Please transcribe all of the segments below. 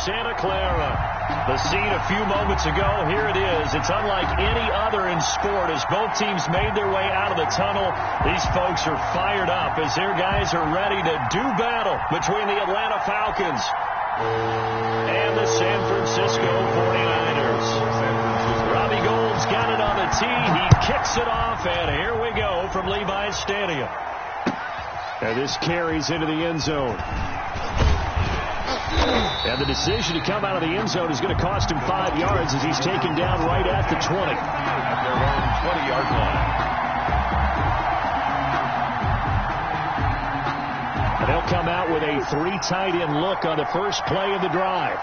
Santa Clara. The scene a few moments ago, here it is. It's unlike any other in sport as both teams made their way out of the tunnel. These folks are fired up as their guys are ready to do battle between the Atlanta Falcons and the San Francisco 49ers. Robbie Gould's got it on the tee. He kicks it off, and here we go from Levi's Stadium. And this carries into the end zone. And the decision to come out of the end zone is going to cost him 5 yards as he's taken down right at the 20. At their own 20-yard line. And they'll come out with a 3 tight end look on the first play of the drive.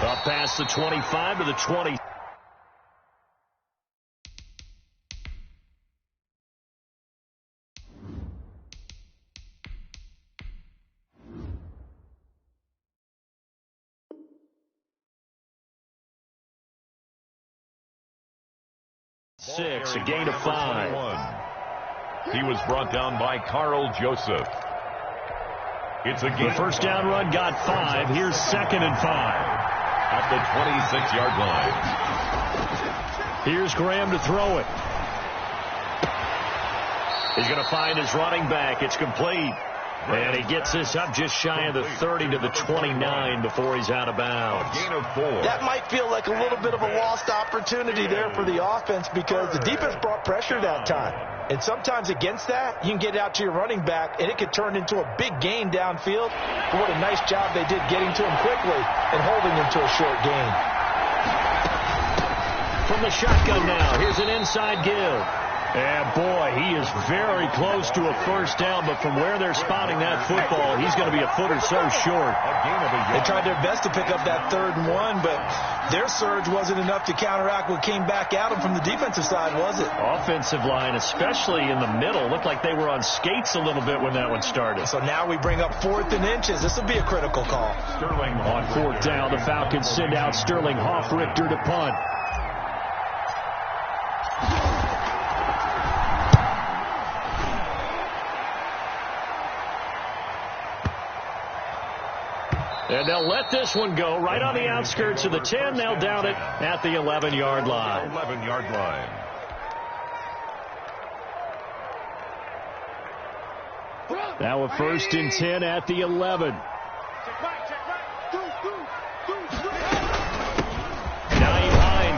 Up past the 25 to the 20. A gain of 5. He was brought down by Carl Joseph. It's a gain. The first down run got 5. Here's 2nd and 5. At the 26-yard line. Here's Graham to throw it. He's going to find his running back. It's complete. And he gets this up just shy of the 30 to the 29 before he's out of bounds. A gain of 4. That might feel like a little bit of a lost opportunity there for the offense because the defense brought pressure that time. And sometimes against that, you can get it out to your running back, and it could turn into a big gain downfield. But what a nice job they did getting to him quickly and holding him to a short gain. From the shotgun now, here's an inside give. And, boy, he is very close to a first down, but from where they're spotting that football, he's going to be a foot or so short. They tried their best to pick up that 3rd and 1, but their surge wasn't enough to counteract what came back at them from the defensive side, was it? Offensive line, especially in the middle, looked like they were on skates a little bit when that one started. So now we bring up 4th and inches. This will be a critical call. Sterling on 4th down. The Falcons send out Sterling Hoffrichter to punt. And they'll let this one go right on the outskirts of the 10. They'll down it at the 11-yard line. 11-yard line. Now a 1st and 10 at the 11.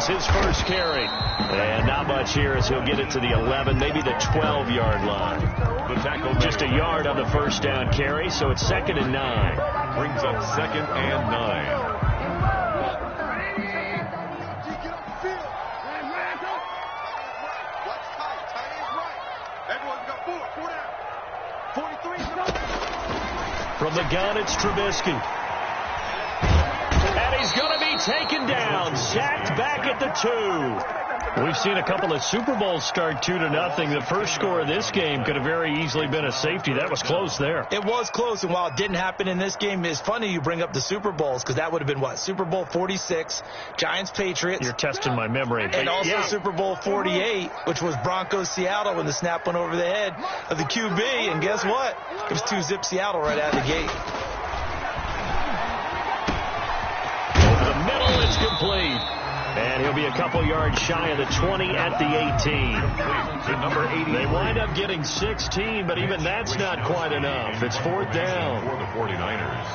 His first carry. And not much here as he'll get it to the 11, maybe the 12-yard line. The tackle just a yard on the first down carry, so it's 2nd and 9. Brings up 2nd and 9. From the gun, it's Trubisky. And he's going to be taken down, sacked back at the 2. We've seen a couple of Super Bowls start 2-0. The first score of this game could have very easily been a safety. That was close there. It was close, and while it didn't happen in this game, it's funny you bring up the Super Bowls because that would have been, what, Super Bowl 46, Giants-Patriots. You're testing my memory. And also Super Bowl 48, which was Broncos-Seattle when the snap went over the head of the QB. And guess what? It was 2-zip Seattle right out of the gate. It's complete. And he'll be a couple yards shy of the 20 at the 18. To number 80. They wind up getting 16, but even that's not quite enough. It's 4th down. For the 49ers.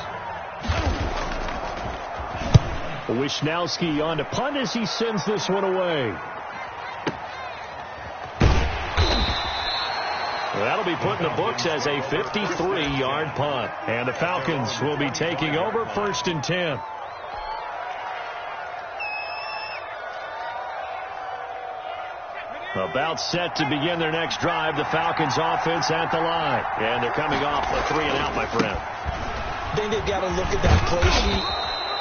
Wishnowski on to punt as he sends this one away. That'll be put in the books as a 53-yard punt. And the Falcons will be taking over 1st and 10. About set to begin their next drive. The Falcons offense at the line. And they're coming off a 3-and-out, my friend. I think they've got to look at that play sheet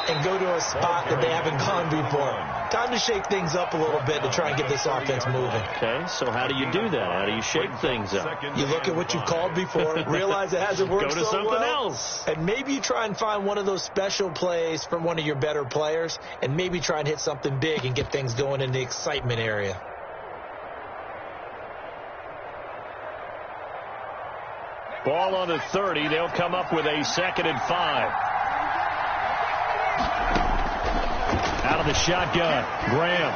and go to a spot that they haven't gone before. Time to shake things up a little bit to try and get this offense moving. Okay, so how do you do that? How do you shake things up? You look at what you've called before, realize it hasn't worked so well. Go to something else. And maybe you try and find one of those special plays from one of your better players, and maybe try and hit something big and get things going in the excitement area. Ball on the 30. They'll come up with a 2nd and 5. Out of the shotgun, Graham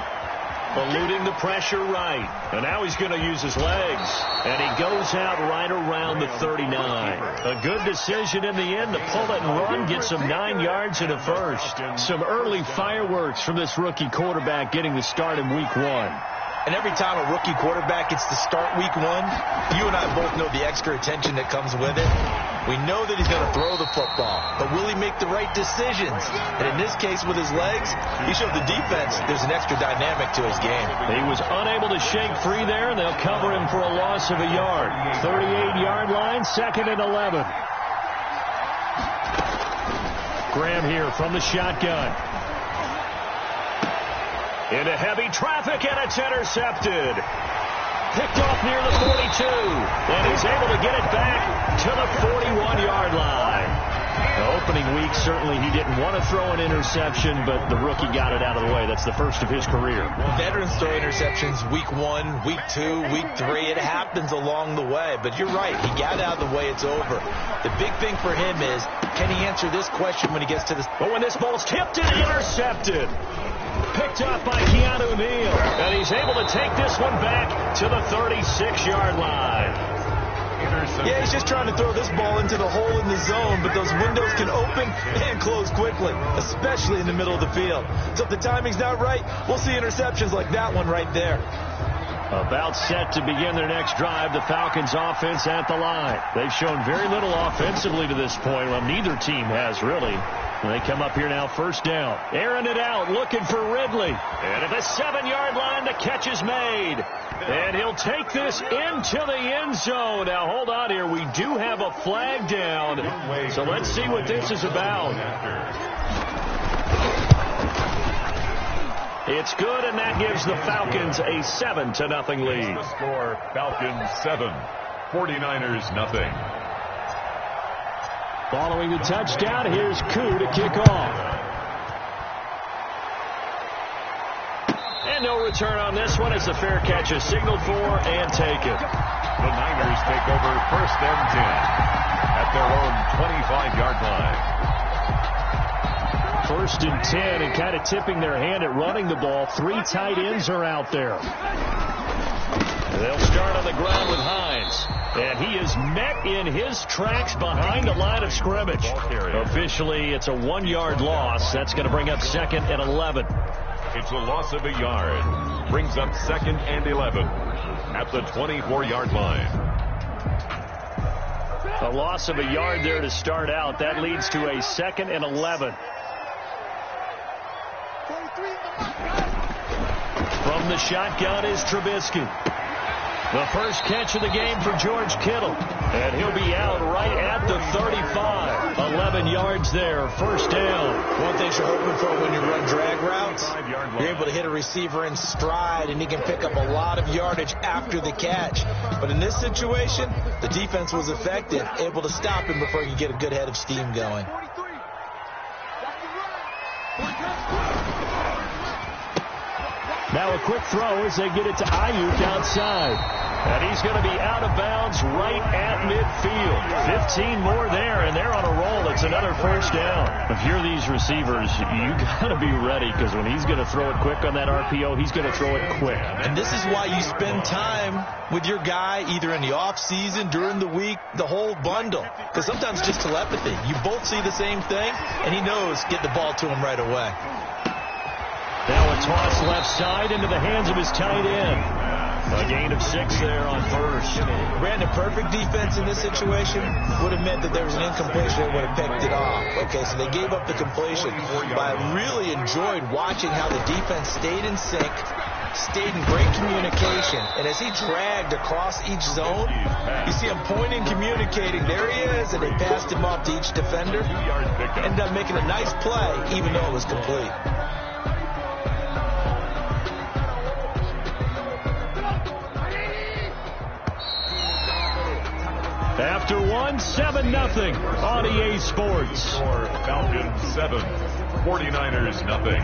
eluding the pressure right. And now he's going to use his legs. And he goes out right around the 39. A good decision in the end to pull it and run, get some 9 yards and a first. Some early fireworks from this rookie quarterback getting the start in week 1. And every time a rookie quarterback gets to start week 1, you and I both know the extra attention that comes with it. We know that he's going to throw the football, but will he make the right decisions? And in this case, with his legs, he showed the defense there's an extra dynamic to his game. He was unable to shake free there, and they'll cover him for a loss of a yard. 38-yard line, 2nd and 11. Graham here from the shotgun. Into heavy traffic, and it's intercepted. Picked off near the 42, and he's able to get it back to the 41-yard line. The opening week, certainly he didn't want to throw an interception, but the rookie got it out of the way. That's the first of his career. Veterans throw interceptions week 1, week 2, week 3. It happens along the way, but you're right. He got it out of the way. It's over. The big thing for him is, can he answer this question when he gets to this? But when this ball's tipped and intercepted. Picked up by Keanu Neal. And he's able to take this one back to the 36-yard line. Yeah, he's just trying to throw this ball into the hole in the zone, but those windows can open and close quickly, especially in the middle of the field. So if the timing's not right, we'll see interceptions like that one right there. About set to begin their next drive, the Falcons offense at the line. They've shown very little offensively to this point. Well, neither team has really. And they come up here now, 1st down. Airing it out, looking for Ridley. And at the 7-yard line, the catch is made. And he'll take this into the end zone. Now, hold on here. We do have a flag down. So let's see what this is about. It's good, and that gives the Falcons a 7-0 lead. The score, Falcons 7, 49ers nothing. Following the touchdown, here's Koo to kick off. And no return on this one as the fair catch is signaled for and taken. The Niners take over 1st and 10 at their own 25-yard line. 1st and 10, and kind of tipping their hand at running the ball. 3 tight ends are out there. They'll start on the ground with Hines. And he is met in his tracks behind the line of scrimmage. Officially, it's a 1-yard loss. That's going to bring up 2nd and 11. It's a loss of a yard. Brings up 2nd and 11 at the 24-yard line. A loss of a yard there to start out. That leads to a 2nd and 11. From the shotgun is Trubisky. The first catch of the game for George Kittle. And he'll be out right at the 35. 11 yards there, 1st down. One thing you're hoping for when you run drag routes, you're able to hit a receiver in stride, and he can pick up a lot of yardage after the catch. But in this situation, the defense was effective, able to stop him before he could get a good head of steam going. Now a quick throw as they get it to Ayuk outside. And he's going to be out of bounds right at midfield. 15 more there, and they're on a roll. It's another 1st down. If you're these receivers, you got to be ready, because when he's going to throw it quick on that RPO, he's going to throw it quick. And this is why you spend time with your guy either in the offseason, during the week, the whole bundle. Because sometimes it's just telepathy. You both see the same thing, and he knows get the ball to him right away. Now a toss left side into the hands of his tight end. A gain of 6 there on 1st. Brandon, perfect defense in this situation would have meant that there was an incompletion that would have picked it off. Okay, so they gave up the completion. But I really enjoyed watching how the defense stayed in sync, stayed in great communication. And as he dragged across each zone, you see him pointing, communicating. There he is, and they passed him off to each defender. Ended up making a nice play, even though it was complete. After 7-0 on EA Sports. Falcons 7, 49ers nothing.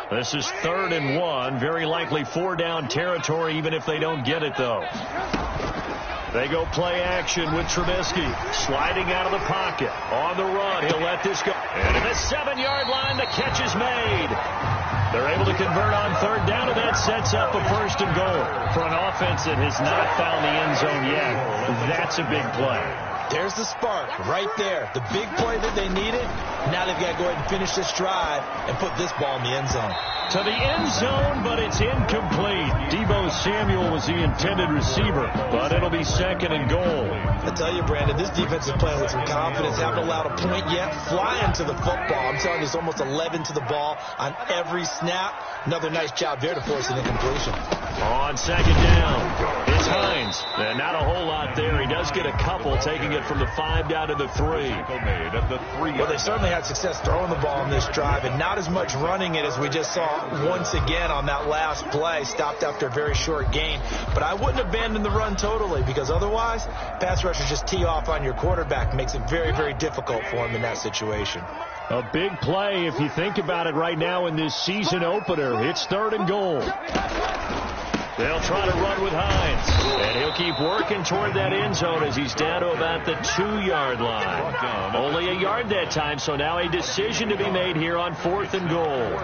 This is 3rd and 1. Very likely 4-down territory, even if they don't get it, though. They go play action with Trubisky. Sliding out of the pocket. On the run. He'll let this go. And at the 7-yard line, the catch is made. They're able to convert on 3rd down, and that sets up a 1st and goal. For an offense that has not found the end zone yet, that's a big play. There's the spark right there. The big play that they needed. Now they've got to go ahead and finish this drive and put this ball in the end zone. To the end zone, but it's incomplete. Deebo Samuel was the intended receiver, but it'll be 2nd and goal. I tell you, Brandon, this defense is playing with some confidence. Haven't allowed a point yet. Flying to the football. I'm telling you, it's almost 11 to the ball on every snap. Another nice job there to force an incompletion. On 2nd down, it's Hines. And not a whole lot there. He does get a couple, taking it from the 5 down to the 3. Well, they certainly had success throwing the ball in this drive, and not as much running it as we just saw once again on that last play. Stopped after a very short gain. But I wouldn't abandon the run totally, because otherwise, pass rushers just tee off on your quarterback. Makes it very, very difficult for him in that situation. A big play if you think about it right now in this season opener. It's 3rd and goal. They'll try to run with Hines. And he'll keep working toward that end zone as he's down to about the 2-yard line. Only a yard that time, so now a decision to be made here on 4th and goal.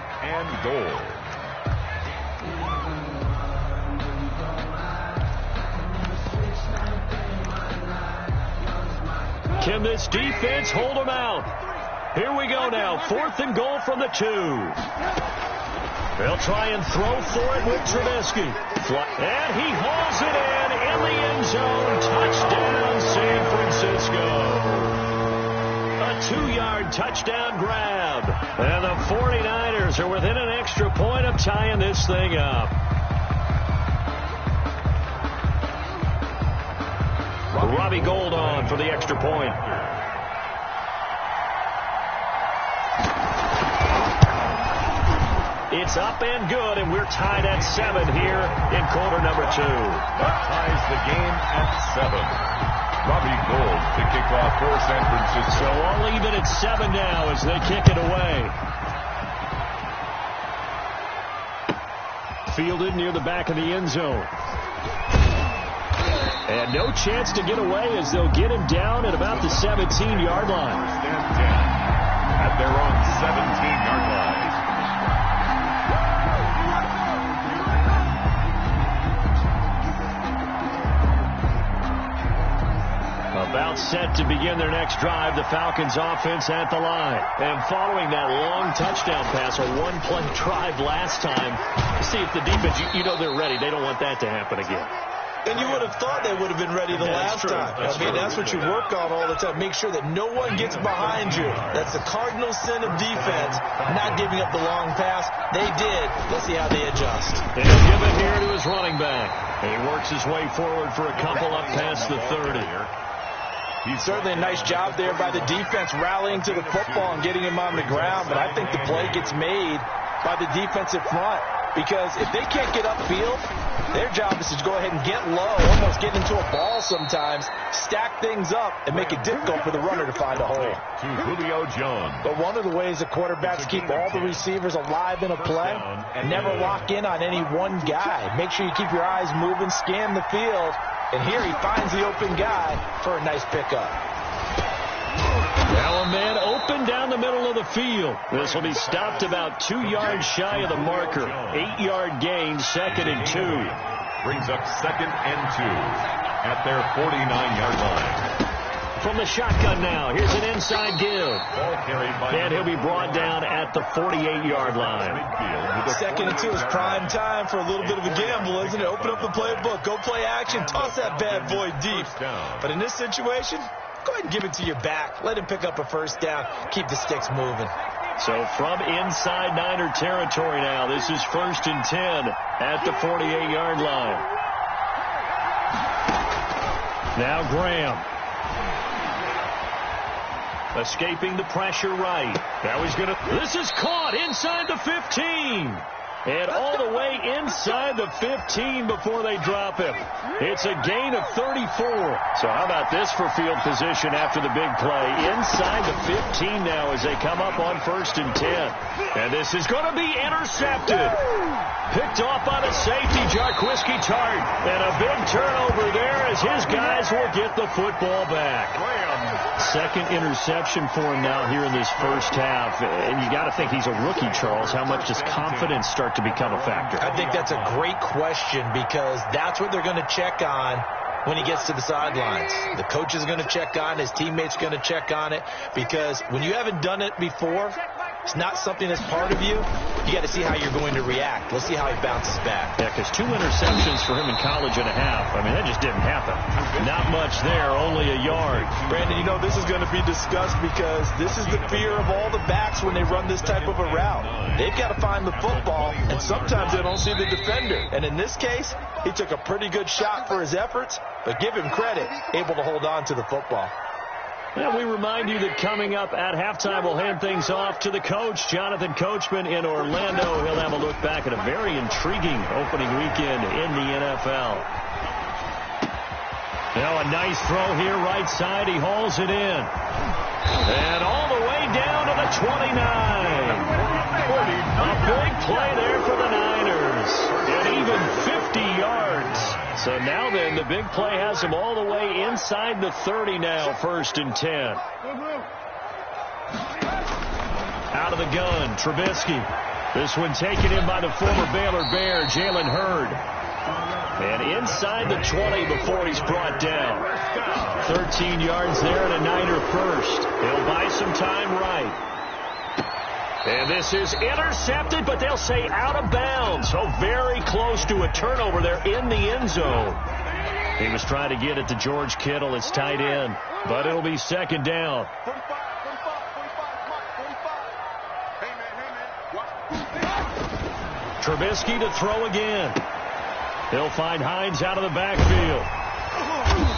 Can this defense hold them out? Here we go now. 4th and goal from the 2. They'll try and throw for it with Trubisky. And he hauls it in the end zone. Touchdown, San Francisco. A 2-yard touchdown grab. And the 49ers are within an extra point of tying this thing up. Robbie Gould on for the extra point. It's up and good, and we're tied at 7 here in quarter number 2. That ties the game at 7. Robbie Gould to kick off for San Francisco. So I'll leave it at 7 now as they kick it away. Fielded near the back of the end zone. And no chance to get away as they'll get him down at about the 17-yard line. Stand 10 at their own 17-yard line. About set to begin their next drive, the Falcons offense at the line. And following that long touchdown pass, a one-play drive last time, see if the defense, you know they're ready. They don't want that to happen again. And you would have thought they would have been ready the last time. That's what you work on all the time. Make sure that no one gets behind you. That's the cardinal sin of defense, not giving up the long pass. They did. Let's see how they adjust. And he'll give it here to his running back. And he works his way forward for a couple up past the 30. Certainly a nice job there by the defense rallying to the football and getting him on the ground, but I think the play gets made by the defensive front because if they can't get upfield, their job is to go ahead and get low, almost get into a ball sometimes, stack things up, and make it difficult for the runner to find a hole. To Julio Jones. But one of the ways the quarterbacks keep all the receivers alive in a play, never lock in on any one guy. Make sure you keep your eyes moving, scan the field, and here he finds the open guy for a nice pickup. Now a man open down the middle of the field. This will be stopped about 2 yards shy of the marker. 8-yard gain, 2nd and 2. Brings up 2nd and 2 at their 49-yard line. From the shotgun now, here's an inside give. And he'll be brought down at the 48-yard line. 2nd and 2 is prime time for a little bit of a gamble, isn't it? Open up the playbook, go play action, toss that bad boy deep. But in this situation, go ahead and give it to your back. Let him pick up a 1st down. Keep the sticks moving. So from inside Niner territory now, this is 1st and 10 at the 48-yard line. Now Graham. Escaping the pressure right. Now he's going to... This is caught inside the 15. And all the way inside the 15 before they drop him. It's a gain of 34. So how about this for field position after the big play? Inside the 15 now as they come up on 1st and 10. And this is going to be intercepted. Picked off by the safety, Jarquiski Tart. And a big turnover there as his guys will get the football back. Second interception for him now here in this first half. And you got to think he's a rookie, Charles. How much does confidence start to become a factor? I think that's a great question because that's what they're going to check on when he gets to the sidelines. The coach is going to check on, his teammates going to check on it, because when you haven't done it before, it's not something that's part of you. You got to see how you're going to react. Let's see how he bounces back. Yeah, because 2 interceptions for him in college and a half. I mean, that just didn't happen. Not much there, only a yard. Brandon, you know, this is going to be discussed because this is the fear of all the backs when they run this type of a route. They've got to find the football, and sometimes they don't see the defender. And in this case, he took a pretty good shot for his efforts, but give him credit, able to hold on to the football. And we remind you that coming up at halftime, we'll hand things off to the coach, Jonathan Coachman in Orlando. He'll have a look back at a very intriguing opening weekend in the NFL. Now a nice throw here right side. He hauls it in. And all the way down to the 29. A big play there for the Niners. And even 50 yards. So now then, the big play has him all the way inside the 30 now, 1st and 10. Out of the gun, Trubisky. This one taken in by the former Baylor Bear, Jalen Hurd. And inside the 20 before he's brought down. 13 yards there and a Niner first. He'll buy some time right. And this is intercepted, but they'll say out of bounds. So very close to a turnover there in the end zone. He was trying to get it to George Kittle, his tight end, but it'll be 2nd down. Trubisky to throw again. He'll find Hines out of the backfield.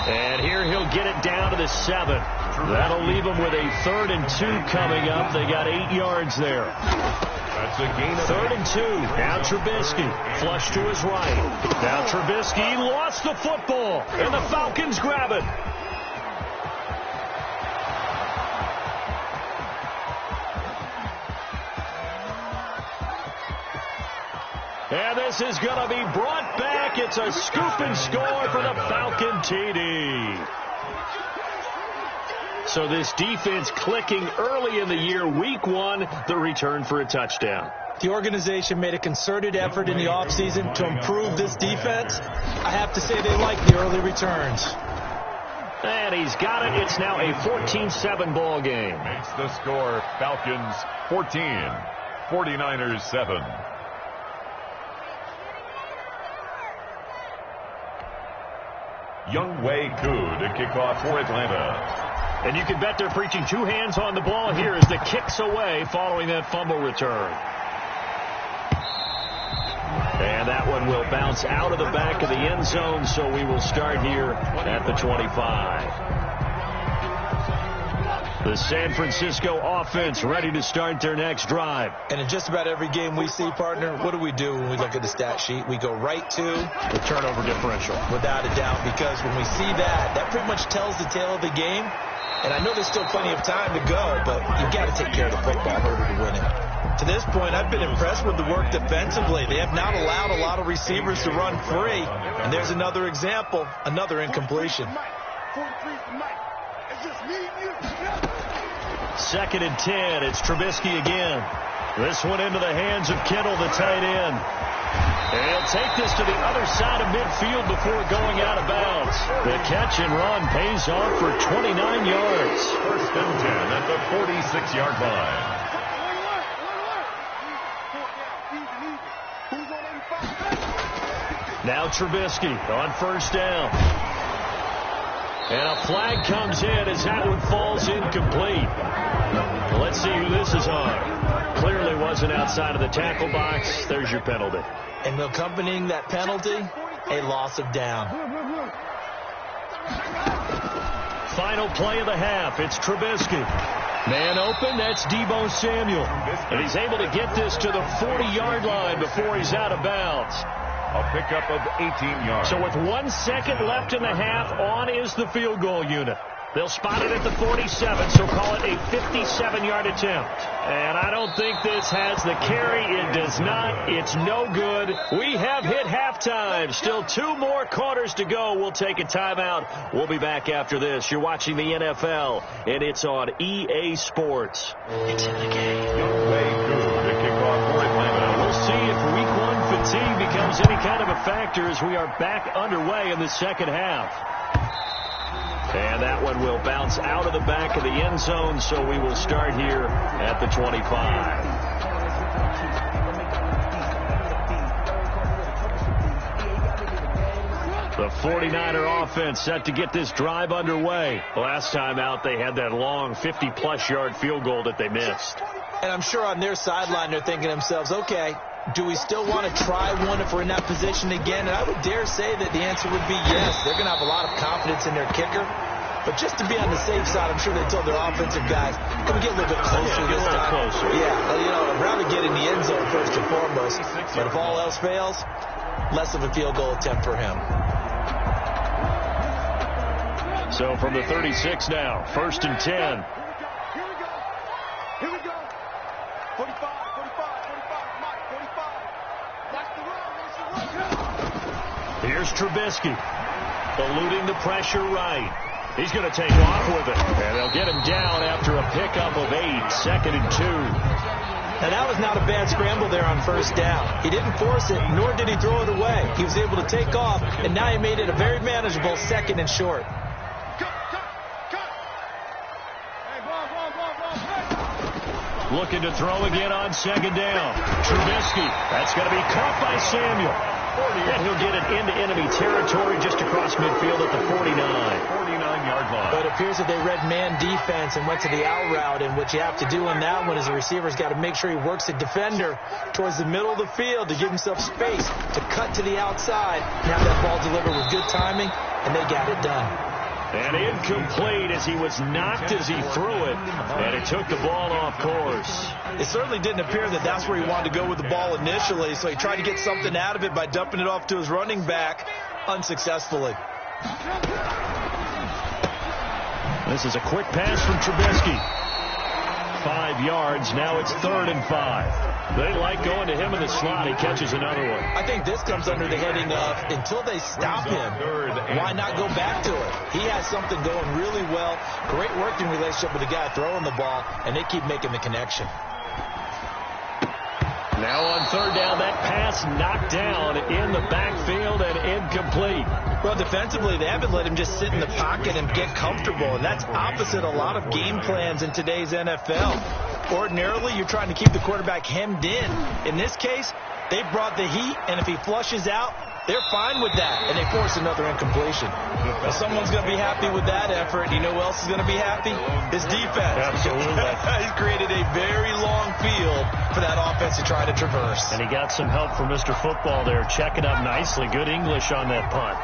And here he'll get it down to the 7. That'll leave him with a 3rd and 2 coming up. They got 8 yards there. That's a gain of 3rd and 2. Now Trubisky. Flush to his right. Now Trubisky lost the football. And the Falcons grab it. And this is going to be brought back. It's a scoop and score for the Falcon TD. So this defense clicking early in the year. Week 1, the return for a touchdown. The organization made a concerted effort in the offseason to improve this defense. I have to say they like the early returns. And he's got it. It's now a 14-7 ball game. Makes the score Falcons 14, 49ers 7. Younghoe Koo to kick off for Atlanta. And you can bet they're preaching 2 hands on the ball here as the kick's away following that fumble return. And that one will bounce out of the back of the end zone, so we will start here at the 25. The San Francisco offense ready to start their next drive. And in just about every game we see, partner, what do we do when we look at the stat sheet? We go right to the turnover differential. Without a doubt, because when we see that, that pretty much tells the tale of the game. And I know there's still plenty of time to go, but you've got to take care of the football in order to win it. To this point, I've been impressed with the work defensively. They have not allowed a lot of receivers to run free. And there's another example, another incompletion. 2nd and 10. It's Trubisky again. This one into the hands of Kittle, the tight end. And he'll take this to the other side of midfield before going out of bounds. The catch and run pays off for 29 yards. 1st and 10 at the 46-yard line. Now Trubisky on 1st down. And a flag comes in as that one falls incomplete. Let's see who this is on. Clearly wasn't outside of the tackle box. There's your penalty. And accompanying that penalty, a loss of down. Final play of the half. It's Trubisky. Man open, that's Deebo Samuel. And he's able to get this to the 40-yard line before he's out of bounds. A pickup of 18 yards. So with 1 second left in the half, on is the field goal unit. They'll spot it at the 47, so call it a 57-yard attempt. And I don't think this has the carry. It does not. It's no good. We have hit halftime. Still 2 more quarters to go. We'll take a timeout. We'll be back after this. You're watching the NFL, and it's on EA Sports. It's in the game. Way good to kick off for Atlanta. We'll see if Week 1 fatigue becomes any kind of a factor as we are back underway in the second half. And that one will bounce out of the back of the end zone, so we will start here at the 25. The 49er offense set to get this drive underway. Last time out, they had that long 50-plus yard field goal that they missed. And I'm sure on their sideline they're thinking to themselves, okay, do we still want to try one if we're in that position again? And I would dare say that the answer would be yes. They're going to have a lot of confidence in their kicker. But just to be on the safe side, I'm sure they told their offensive guys, can we get a little bit closer this time? Closer. Yeah, I'd rather get in the end zone first and foremost. But if all else fails, less of a field goal attempt for him. So from the 36 now, 1st and 10. Here we go. 45, 45, 45, Mike, 45. Watch the run. Here's Trubisky, eluding the pressure right. He's going to take off with it, and they'll get him down after a pickup of 8, 2nd and 2. And that was not a bad scramble there on 1st down. He didn't force it, nor did he throw it away. He was able to take off, and now he made it a very manageable 2nd and short. Looking to throw again on 2nd down. Trubisky, that's going to be caught by Samuel. And he'll get it into enemy territory just across midfield at the 49-yard line. But it appears that they read man defense and went to the out route, and what you have to do on that one is the receiver's got to make sure he works the defender towards the middle of the field to give himself space to cut to the outside and have that ball delivered with good timing, and they got it done. And incomplete as he was knocked as he threw it, and it took the ball off course. It certainly didn't appear that that's where he wanted to go with the ball initially, so he tried to get something out of it by dumping it off to his running back unsuccessfully. This is a quick pass from Trubisky. 5 yards. Now it's 3rd and 5. They like going to him in the slot. He catches another one. I think this comes under the heading of until they stop him, why not go back to it? He has something going really well. Great working relationship with the guy throwing the ball, and they keep making the connection. Now on 3rd down, that pass knocked down in the backfield and incomplete. Well, defensively, they haven't let him just sit in the pocket and get comfortable, and that's opposite a lot of game plans in today's NFL. Ordinarily, you're trying to keep the quarterback hemmed in. In this case, they brought the heat, and if he flushes out, they're fine with that, and they force another incompletion. Now, someone's going to be happy with that effort. You know who else is going to be happy? His defense. Absolutely. He's created a very long field for that offense to try to traverse. And he got some help from Mr. Football there, checking up nicely. Good English on that punt.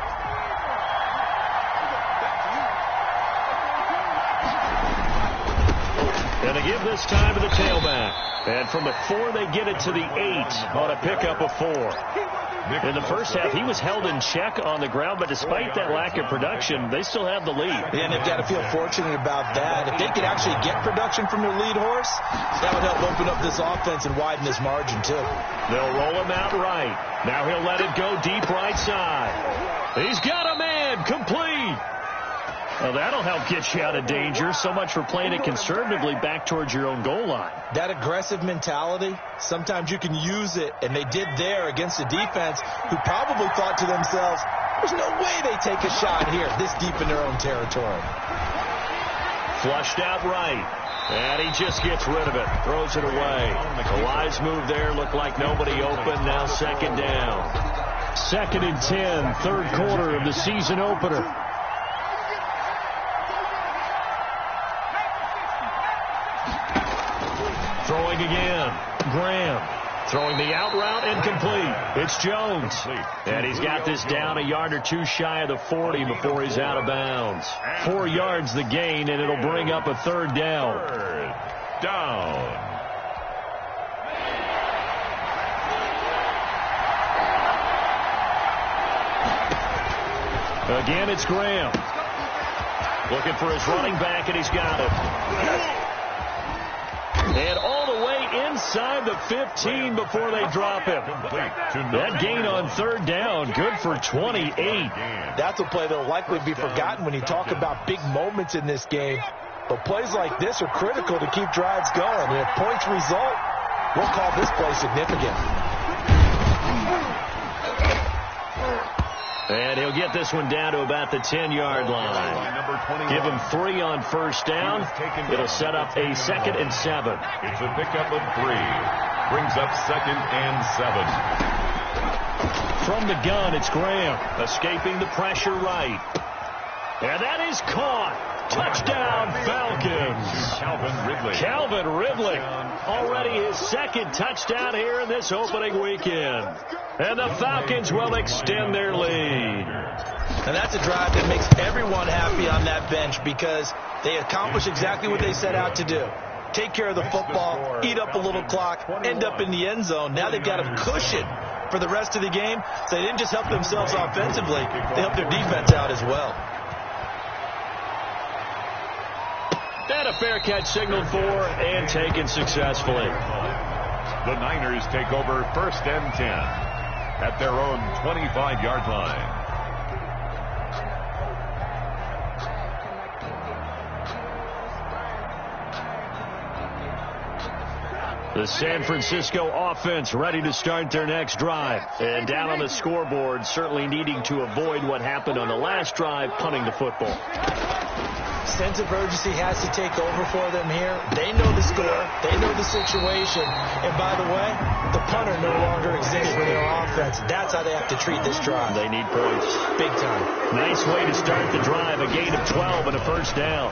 And they give this time to the tailback. And from the 4, they get it to the 8 on a pickup of 4. In the first half, he was held in check on the ground, but despite that lack of production, they still have the lead. Yeah, and they've got to feel fortunate about that. If they could actually get production from their lead horse, that would help open up this offense and widen this margin, too. They'll roll him out right. Now he'll let it go deep right side. He's got a man, complete. Well, that'll help get you out of danger. So much for playing it conservatively back towards your own goal line. That aggressive mentality, sometimes you can use it, and they did there against a defense who probably thought to themselves, there's no way they take a shot here this deep in their own territory. Flushed out right. And he just gets rid of it. Throws it away. The wise move there. Looked like nobody open. Now 2nd down. 2nd and 10. 3rd quarter of the season opener. Throwing again. Graham. Throwing the out route incomplete. It's Jones. And he's got this down a yard or two shy of the 40 before he's out of bounds. 4 yards the gain, and it'll bring up a third down. Third down. Again, it's Graham. Looking for his running back, and he's got it. And all the way inside the 15 before they drop him. That gain on third down, good for 28. That's a play that will likely be forgotten when you talk about big moments in this game. But plays like this are critical to keep drives going. And if points result, we'll call this play significant. And he'll get this one down to about the 10-yard line. Give him 3 on first down. It'll set up a 2nd and 7. It's a pickup of 3. Brings up 2nd and 7. From the gun, it's Graham. Escaping the pressure right. And that is caught. Touchdown, Falcons. Calvin Ridley. Already his 2nd touchdown here in this opening weekend. And the Falcons will extend their lead. And that's a drive that makes everyone happy on that bench because they accomplish exactly what they set out to do. Take care of the football, eat up a little clock, end up in the end zone. Now they've got a cushion for the rest of the game. So they didn't just help themselves offensively, they helped their defense out as well. And a fair catch signaled for and taken successfully. The Niners take over 1st and 10 at their own 25-yard line. The San Francisco offense ready to start their next drive. And down on the scoreboard, certainly needing to avoid what happened on the last drive, punting the football. Sense of urgency has to take over for them here. They know the score. They know the situation. And by the way, the punter no longer exists for their offense. That's how they have to treat this drive. They need points. Big time. Nice way to start the drive. A gain of 12 and a first down.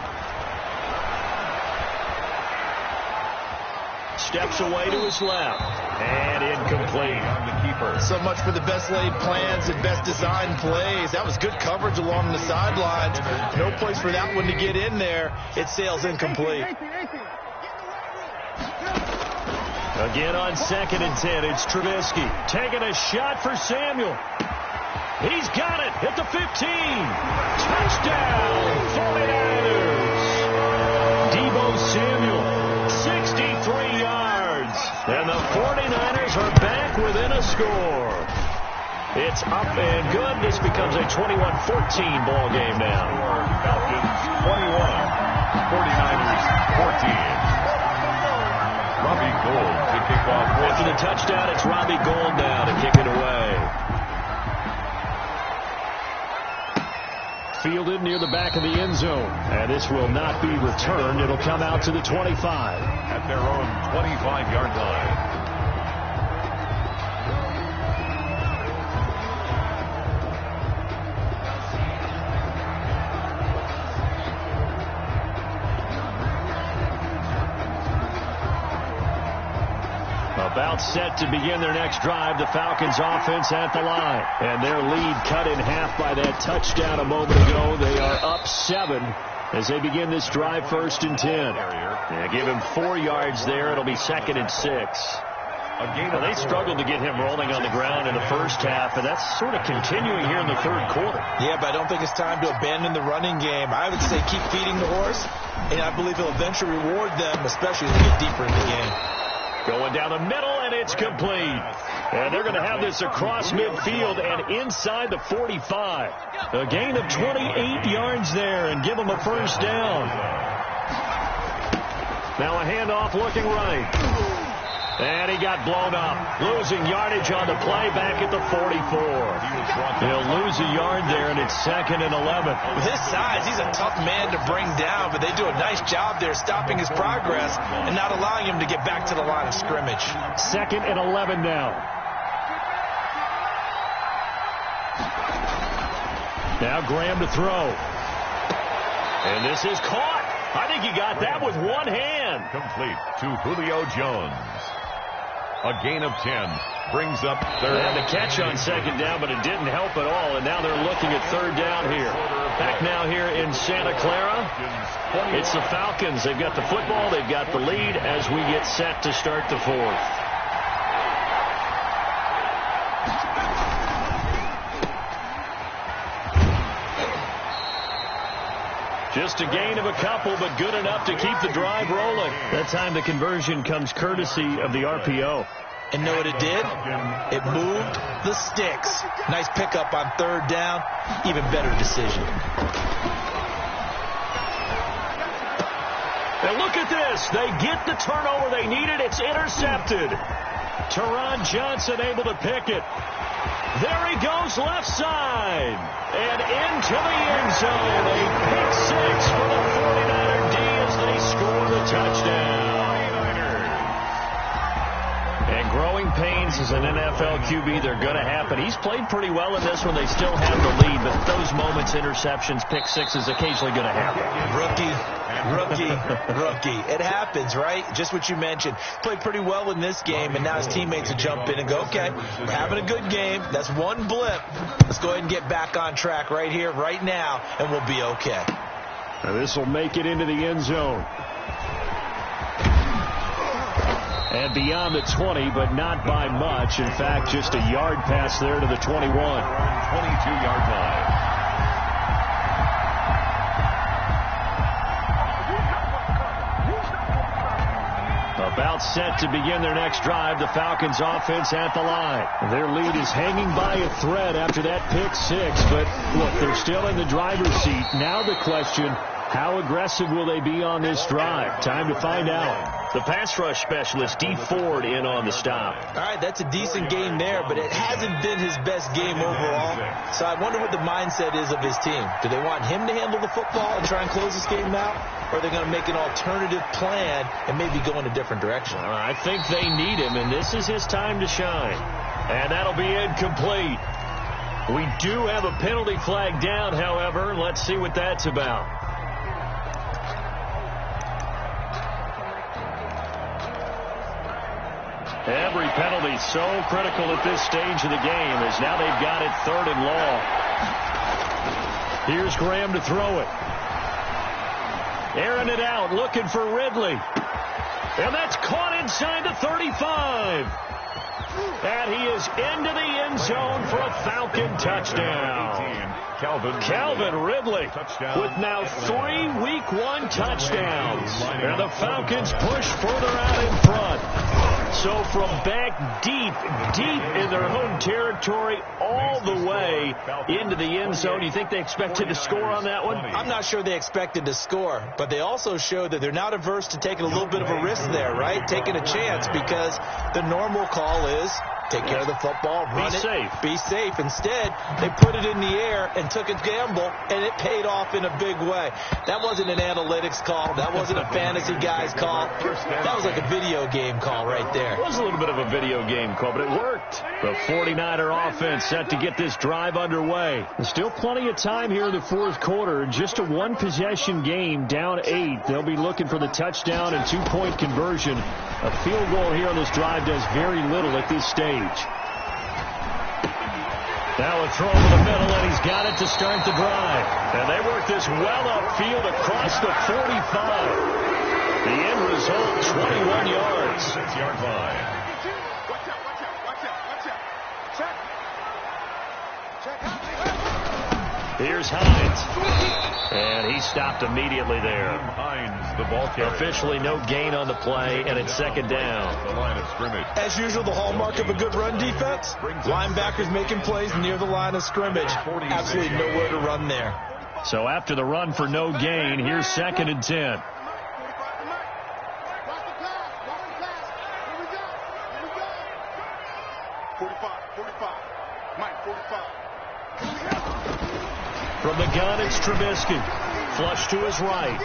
Steps away to his left. And incomplete. The keeper. So much for the best laid plans and best designed plays. That was good coverage along the sidelines. No place for that one to get in there. It sails incomplete. Again on 2nd and 10, it's Trubisky. Taking a shot for Samuel. He's got it at the 15. Touchdown, 49ers. Deebo Samuel, 63 yards. And the 49ers are back within a score. It's up and good. This becomes a 21-14 ball game now. Falcons 21, 49ers 14. Robbie Gould to kick off. After the touchdown, it's Robbie Gould now to kick it away. Fielded near the back of the end zone. And this will not be returned. It'll come out to the 25. At their own 25-yard line. About set to begin their next drive, the Falcons offense at the line. And their lead cut in half by that touchdown a moment ago. They are up 7 as they begin this drive 1st and 10. Yeah, give him 4 yards there. It'll be 2nd and 6. Well, they struggled to get him rolling on the ground in the first half, and that's sort of continuing here in the third quarter. Yeah, but I don't think it's time to abandon the running game. I would say keep feeding the horse, and I believe he'll eventually reward them, especially as we get deeper in the game. Going down the middle, and it's complete. And they're going to have this across midfield and inside the 45. A gain of 28 yards there and give them a first down. Now a handoff looking right. And he got blown up. Losing yardage on the play back at the 44. He'll lose a yard there, and it's 2nd and 11. With his size, he's a tough man to bring down, but they do a nice job there stopping his progress and not allowing him to get back to the line of scrimmage. 2nd and 11 now. Now Graham to throw. And this is caught. I think he got that with one hand. Complete to Julio Jones. A gain of 10 brings up third. They had the catch on second down, but it didn't help at all, and now they're looking at third down here. Back now here in Santa Clara. It's the Falcons. They've got the football. They've got the lead as we get set to start the fourth. Just a gain of a couple, but good enough to keep the drive rolling. That time the conversion comes courtesy of the RPO. And know what it did? It moved the sticks. Nice pickup on third down. Even better decision. And look at this. They get the turnover they needed. It's intercepted. Teron Johnson able to pick it. There he goes left side. And into the end zone. A pick six for the 49er D as they score the touchdown. And growing pains as an NFL QB, they're going to happen. He's played pretty well in this one. They still have the lead, but those moments, interceptions, pick sixes, occasionally going to happen. Rookie. It happens, right? Just what you mentioned. Played pretty well in this game, and now his teammates will jump in and go, okay, we're having a good game. That's one blip. Let's go ahead and get back on track right here, right now, and we'll be okay. Now this will make it into the end zone. And beyond the 20, but not by much. In fact, just a yard pass there to the 21. 22-yard line. About set to begin their next drive. The Falcons offense at the line. Their lead is hanging by a thread after that pick six. But look, they're still in the driver's seat. Now the question, how aggressive will they be on this drive? Time to find out. The pass rush specialist, D. Ford, in on the stop. All right, that's a decent game there, but it hasn't been his best game overall. So I wonder what the mindset is of his team. Do they want him to handle the football and try and close this game out? Or are they going to make an alternative plan and maybe go in a different direction? I think they need him, and this is his time to shine. And that'll be incomplete. We do have a penalty flag down, however. Let's see what that's about. Every penalty so critical at this stage of the game as now they've got it 3rd and long. Here's Graham to throw it. Airing it out, looking for Ridley. And that's caught inside the 35. And he is into the end zone for a Falcon touchdown. Calvin Ridley with now 3 Week 1 touchdowns. And the Falcons push further out in front. So from back deep in their home territory all the way into the end zone, you think they expected to score on that one? I'm not sure they expected to score, but they also showed that they're not averse to taking a little bit of a risk there, right? Taking a chance, because the normal call is take care of the football, run it, be safe. Instead, they put it in the air and took a gamble, and it paid off in a big way. That wasn't an analytics call. That wasn't a fantasy guy's call. That was like a video game call right there. It was a little bit of a video game call, but it worked. The 49er offense set to get this drive underway. There's still plenty of time here in the 4th quarter. Just a 1-possession game, down 8. They'll be looking for the touchdown and 2-point conversion. A field goal here on this drive does very little at this stage. Now a throw to the middle, and he's got it to start the drive. And they work this well upfield across the 45. The end result, 21 yards. 6-yard line. Here's Hines. And he stopped immediately there. Hines, the ball carrier. Officially no gain on the play, and it's 2nd down. The line of scrimmage. As usual, the hallmark of a good run defense, linebackers making plays near the line of scrimmage. Absolutely nowhere to run there. So after the run for no gain, here's 2nd and 10. From the gun, it's Trubisky. Flush to his right.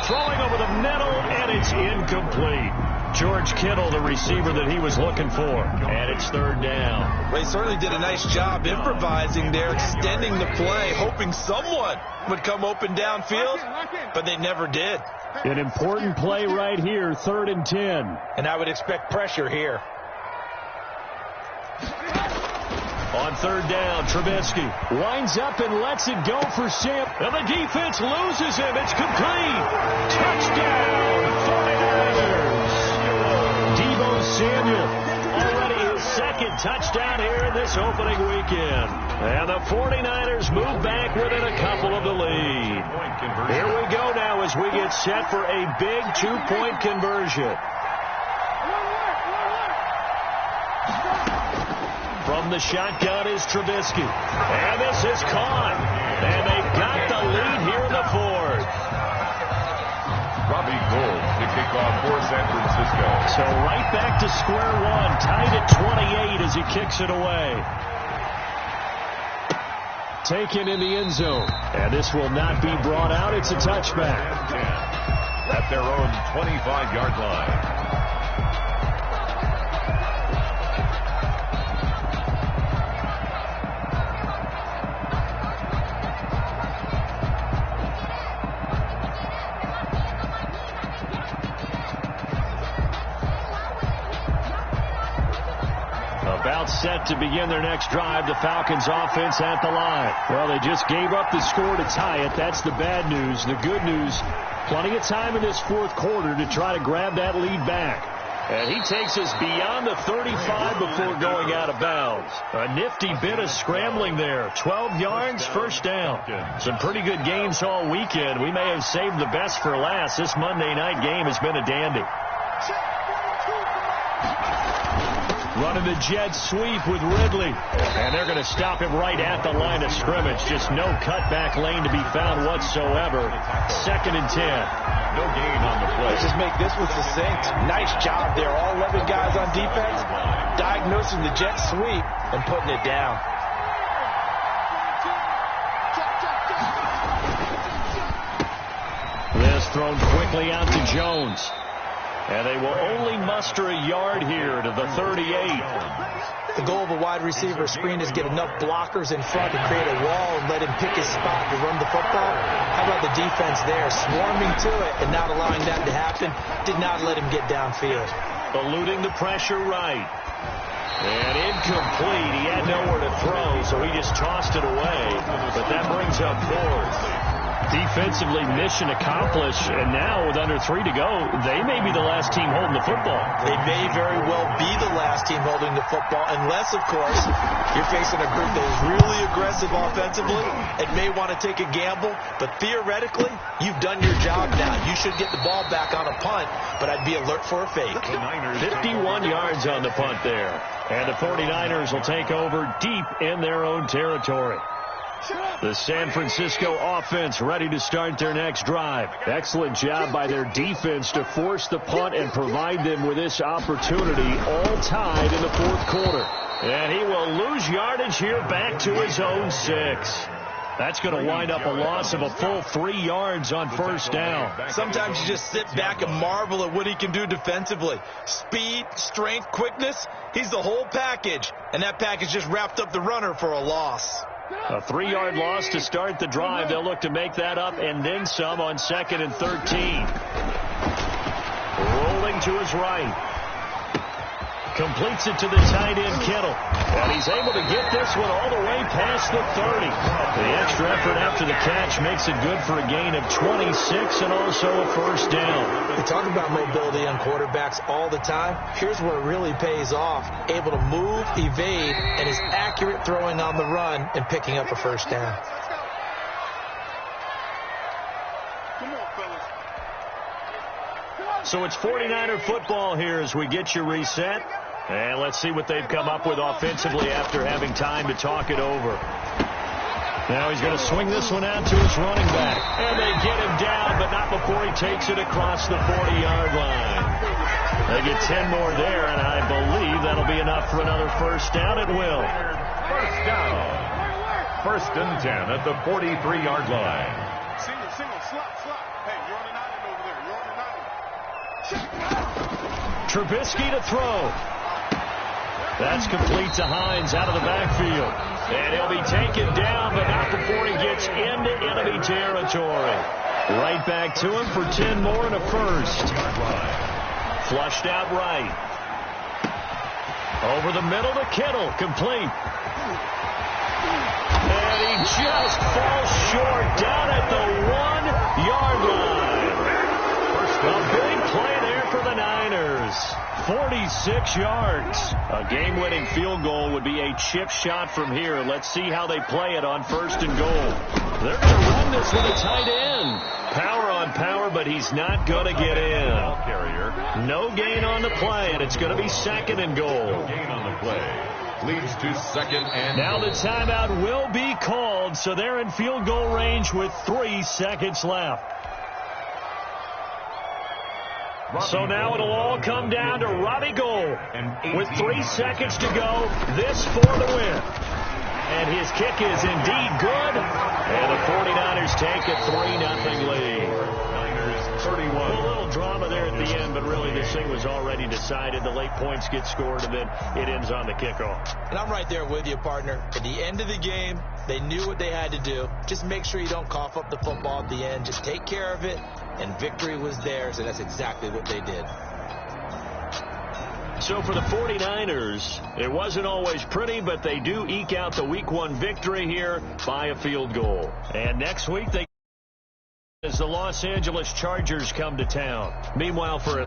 Throwing over the middle, and it's incomplete. George Kittle, the receiver that he was looking for. And it's third down. Well, he certainly did a nice job improvising there, extending the play, hoping someone would come open downfield, but they never did. An important play right here, 3rd and 10. And I would expect pressure here. On 3rd down, Trubisky winds up and lets it go for Sam. And the defense loses him. It's complete. Touchdown, 49ers. Deebo Samuel, already his 2nd touchdown here in this opening weekend. And the 49ers move back within a couple of the lead. Here we go now as we get set for a big 2-point conversion. From the shotgun is Trubisky. And this is caught. And they've got the lead here in the 4th. Robbie Gould to kick off for San Francisco. So right back to square one, tied at 28 as he kicks it away. Taken in the end zone. And this will not be brought out. It's a touchback. At their own 25-yard line. About set to begin their next drive, the Falcons offense at the line. Well, they just gave up the score to tie it. That's the bad news. The good news, plenty of time in this 4th quarter to try to grab that lead back. And he takes us beyond the 35 before going out of bounds. A nifty bit of scrambling there. 12 yards, 1st down. Some pretty good games all weekend. We may have saved the best for last. This Monday night game has been a dandy. Running the jet sweep with Ridley. And they're going to him right at the line of scrimmage. Just no cutback lane to be found whatsoever. 2nd and 10. No gain on the play. Let's just make this one succinct. Nice job there. All 11 guys on defense diagnosing the jet sweep and putting it down. This thrown quickly out to Jones. And they will only muster a yard here to the 38. The goal of a wide receiver screen is get enough blockers in front to create a wall and let him pick his spot to run the football. How about the defense there, swarming to it and not allowing that to happen? Did not let him get downfield. Eluding the pressure right. And incomplete. He had nowhere to throw, so he just tossed it away. But that brings up 4th. Defensively, mission accomplished, and now with under 3 to go, they may be the last team holding the football. They may very well be the last team holding the football, unless, of course, you're facing a group that is really aggressive offensively and may want to take a gamble. But theoretically, you've done your job now. You should get the ball back on a punt, but I'd be alert for a fake. 51 yards on the punt there. And the 49ers will take over deep in their own territory. The San Francisco offense ready to start their next drive. Excellent job by their defense to force the punt and provide them with this opportunity, all tied in the 4th quarter. And he will lose yardage here back to his own 6. That's going to wind up a loss of a full 3 yards on 1st down. Sometimes you just sit back and marvel at what he can do defensively. Speed, strength, quickness, he's the whole package. And that package just wrapped up the runner for a loss. A 3-yard loss to start the drive. They'll look to make that up and then some on 2nd and 13. Rolling to his right. Completes it to the tight end, Kittle. And he's able to get this one all the way past the 30. The extra effort after the catch makes it good for a gain of 26 and also a 1st down. We talk about mobility on quarterbacks all the time. Here's where it really pays off. Able to move, evade, and is accurate throwing on the run and picking up a 1st down. So it's 49er football here as we get you reset. And let's see what they've come up with offensively after having time to talk it over. Now he's going to swing this one out to his running back. And they get him down, but not before he takes it across the 40-yard line. They get 10 more there, and I believe that'll be enough for another 1st down. It will. 1st down. 1st and 10 at the 43-yard line. Single, slot. Hey, you're on an island over Trubisky to throw. That's complete to Hines out of the backfield. And he'll be taken down, but not before he gets into enemy territory. Right back to him for 10 more and a first. Flushed out right. Over the middle to Kittle. Complete. And he just falls short down at the 1-yard line. A big play there for the Niners. 46 yards. A game-winning field goal would be a chip shot from here. Let's see how they play it on 1st and goal. They're going to run this with a tight end. Power on power, but he's not going to get in. No gain on the play, and it's going to be 2nd and goal. No gain on the play. Leads to 2nd and now the timeout will be called, so they're in field goal range with 3 seconds left. So now it'll all come down to Robbie Gould. With 3 seconds to go, this for the win. And his kick is indeed good. And the 49ers take a 3-0 lead. Niners 31. A little drama there at the end, but really this thing was already decided. The late points get scored, and then it ends on the kickoff. And I'm right there with you, partner. At the end of the game, they knew what they had to do. Just make sure you don't cough up the football at the end. Just take care of it, and victory was theirs, and that's exactly what they did. So for the 49ers, it wasn't always pretty, but they do eke out the Week 1 victory here by a field goal. And next week, as the Los Angeles Chargers come to town. Meanwhile, for